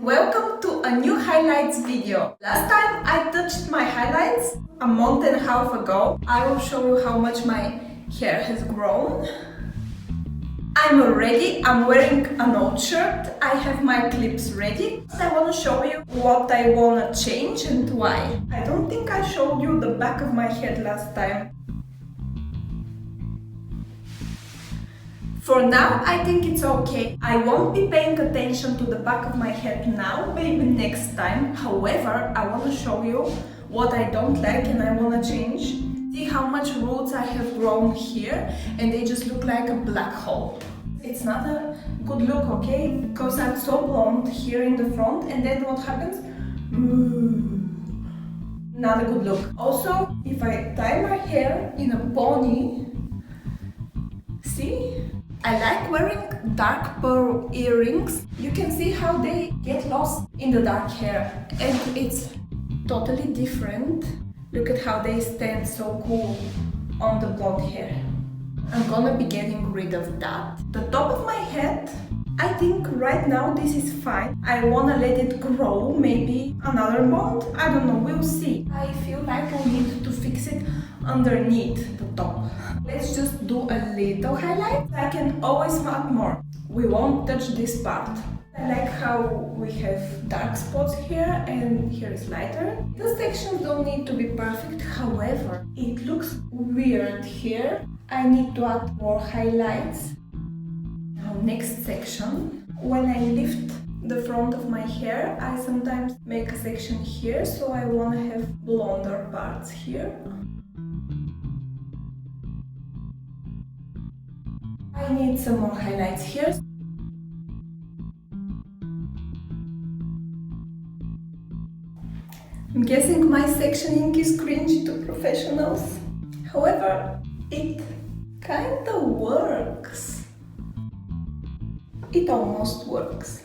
Welcome to a new highlights video. Last time I touched my highlights a month and a half ago. I will show you how much my hair has grown. I'm ready. I'm wearing an old shirt. I have my clips ready. I want to show you what I want to change and why. I don't think I showed you the back of my head last time. For now, I think it's okay. I won't be paying attention to the back of my head now, maybe next time. However, I want to show you what I don't like and I want to change. See how much roots I have grown here and they just look like a black hole. It's not a good look, okay? Because I'm so blonde here in the front and then what happens? Not a good look. Also, if I tie my hair in a pony, see? I like wearing dark pearl earrings. You can see how they get lost in the dark hair and it's totally different. Look at how they stand so cool on the blonde hair. I'm gonna be getting rid of that. The top of my head, I think right now this is fine. I wanna let it grow maybe another month. I don't know, we'll see. I feel like I need to fix it underneath the top. Let's just do a little highlight. I can always add more. We won't touch this part. I like how we have dark spots here and here is lighter. The sections don't need to be perfect, however, it looks weird here. I need to add more highlights. Now, next section. When I lift the front of my hair, I sometimes make a section here, so I want to have blonder parts here. I need some more highlights here. I'm guessing my sectioning is cringy to professionals. However, it kinda works. It almost works.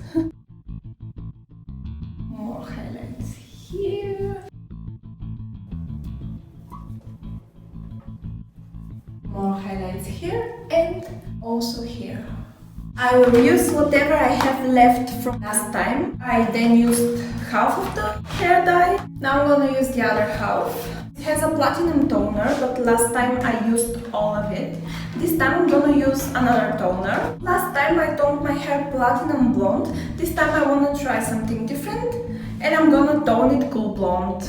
More highlights here. More highlights here and also here. I will use whatever I have left from last time. I then used half of the hair dye. Now I'm gonna use the other half. It has a platinum toner, but last time I used all of it. This time I'm gonna use another toner. Last time I toned my hair platinum blonde. This time I wanna try something different and I'm gonna tone it cool blonde.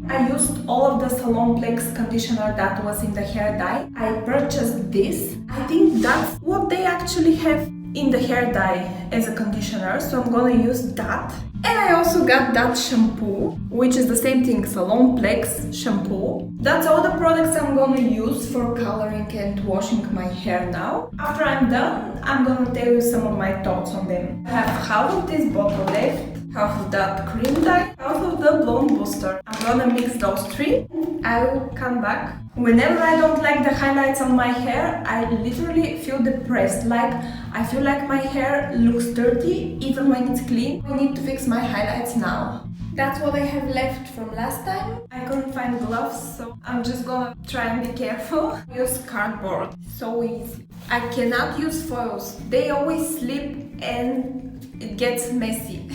I used all of the Salon Plex conditioner that was in the hair dye. I purchased this. I think that's what they actually have in the hair dye as a conditioner, so I'm gonna use that. And I also got that shampoo, which is the same thing, Salon Plex shampoo. That's all the products I'm gonna use for coloring and washing my hair now. After I'm done, I'm gonna tell you some of my thoughts on them. I have half of this bottle left, half of that cream dye, half of the blonde booster. I'm gonna mix those three. I will come back. Whenever I don't like the highlights on my hair, I literally feel depressed. Like, I feel like my hair looks dirty even when it's clean. I need to fix my highlights now. That's what I have left from last time. I couldn't find gloves, so I'm just gonna try and be careful. Use cardboard. So easy. I cannot use foils. They always slip and it gets messy.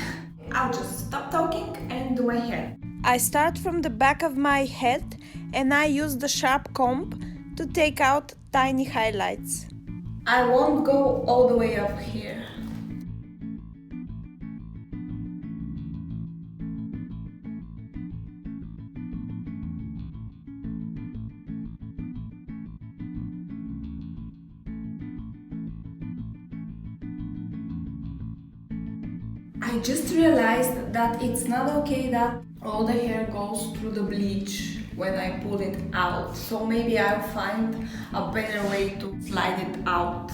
I'll just stop talking and do my hair. I start from the back of my head and I use the sharp comb to take out tiny highlights. I won't go all the way up here. I just realized that it's not okay that all the hair goes through the bleach when I pull it out. So maybe I'll find a better way to slide it out.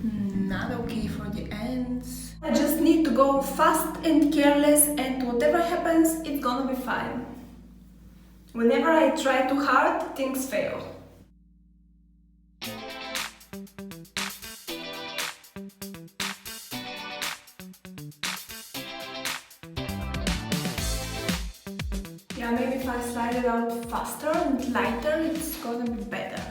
Not okay for the ends. I just need to go fast and careless and whatever happens, it's gonna be fine. Whenever I try too hard, things fail. Yeah, maybe if I slide it out faster and lighter, it's gonna be better.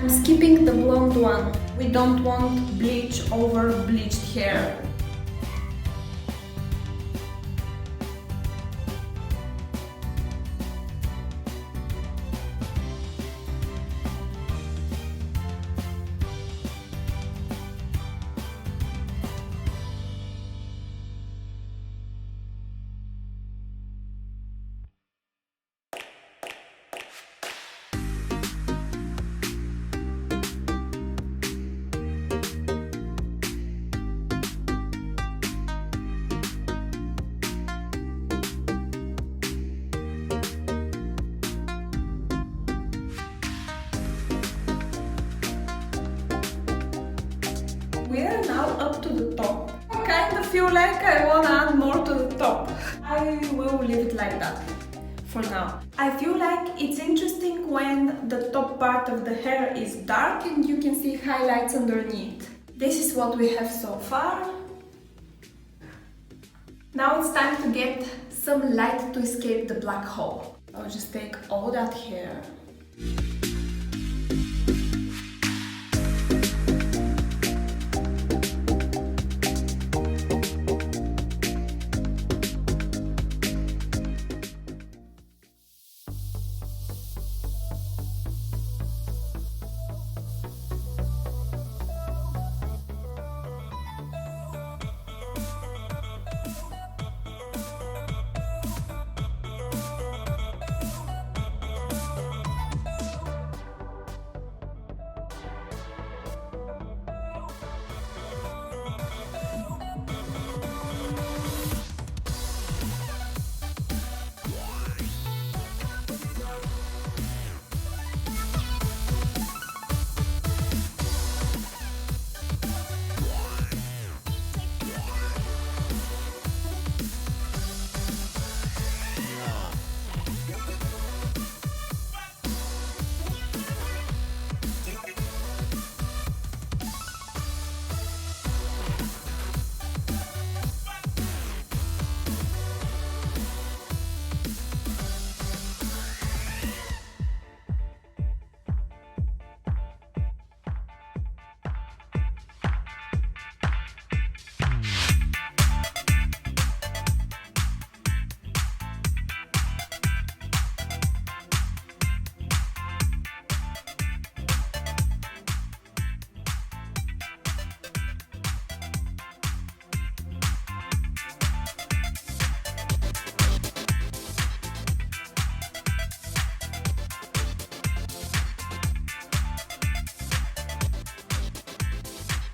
I'm skipping the blonde one. We don't want bleach over bleached hair. We are now up to the top. I kind of feel like I want to add more to the top. I will leave it like that for now. I feel like it's interesting when the top part of the hair is dark and you can see highlights underneath. This is what we have so far. Now it's time to get some light to escape the black hole. I'll just take all that hair.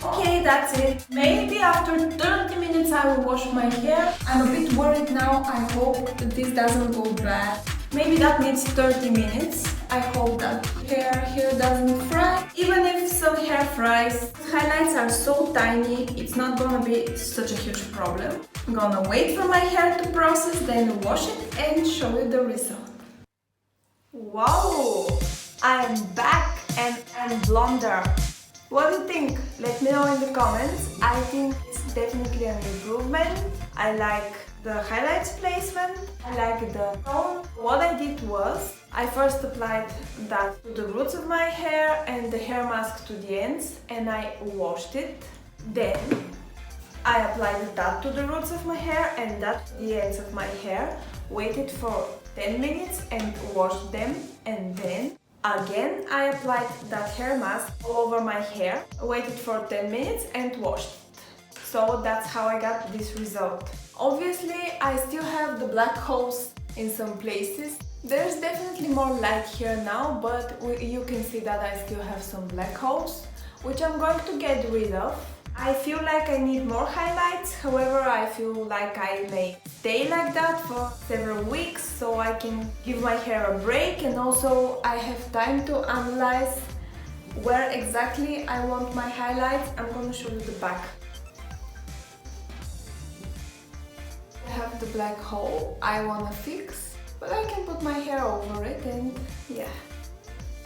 Okay, that's it. Maybe after 30 minutes I will wash my hair. I'm a bit worried now. I hope that this doesn't go bad. Maybe that needs 30 minutes. I hope that hair doesn't fry. Even if some hair fries, highlights are so tiny, it's not gonna be such a huge problem. I'm gonna wait for my hair to process, then wash it and show you the result. Wow! I'm back and I'm blonder. What do you think? Let me know in the comments. I think it's definitely an improvement. I like the highlights placement. I like the tone. What I did was, I first applied that to the roots of my hair and the hair mask to the ends and I washed it. Then I applied that to the roots of my hair and that to the ends of my hair. Waited for 10 minutes and washed them, and then again I applied that hair mask all over my hair, waited for 10 minutes and washed it. So that's how I got this result. Obviously I still have the black holes in some places. There's definitely more light here now, but you can see that I still have some black holes, which I'm going to get rid of. I feel like I need more highlights, however I feel like I may stay like that for several weeks so I can give my hair a break, and also I have time to analyze where exactly I want my highlights. I'm gonna show you the back. I have the black hole I wanna fix, but I can put my hair over it and yeah.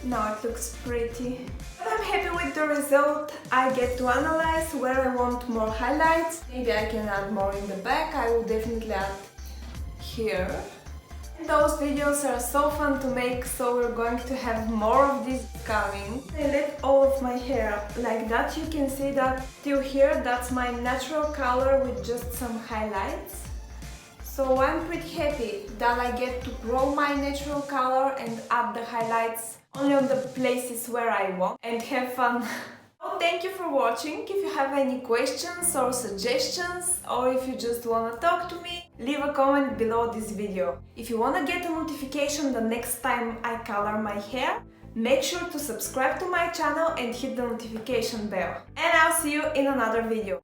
Now it looks pretty. But I'm happy with the result. I get to analyze where I want more highlights. Maybe I can add more in the back. I will definitely add here. Those videos are so fun to make, so we're going to have more of these coming. I let all of my hair like that. You can see that till here, that's my natural color with just some highlights. So I'm pretty happy that I get to grow my natural color and add the highlights only on the places where I want and have fun. So thank you for watching. If you have any questions or suggestions, or if you just wanna talk to me, leave a comment below this video. If you wanna get a notification the next time I color my hair, make sure to subscribe to my channel and hit the notification bell. And I'll see you in another video.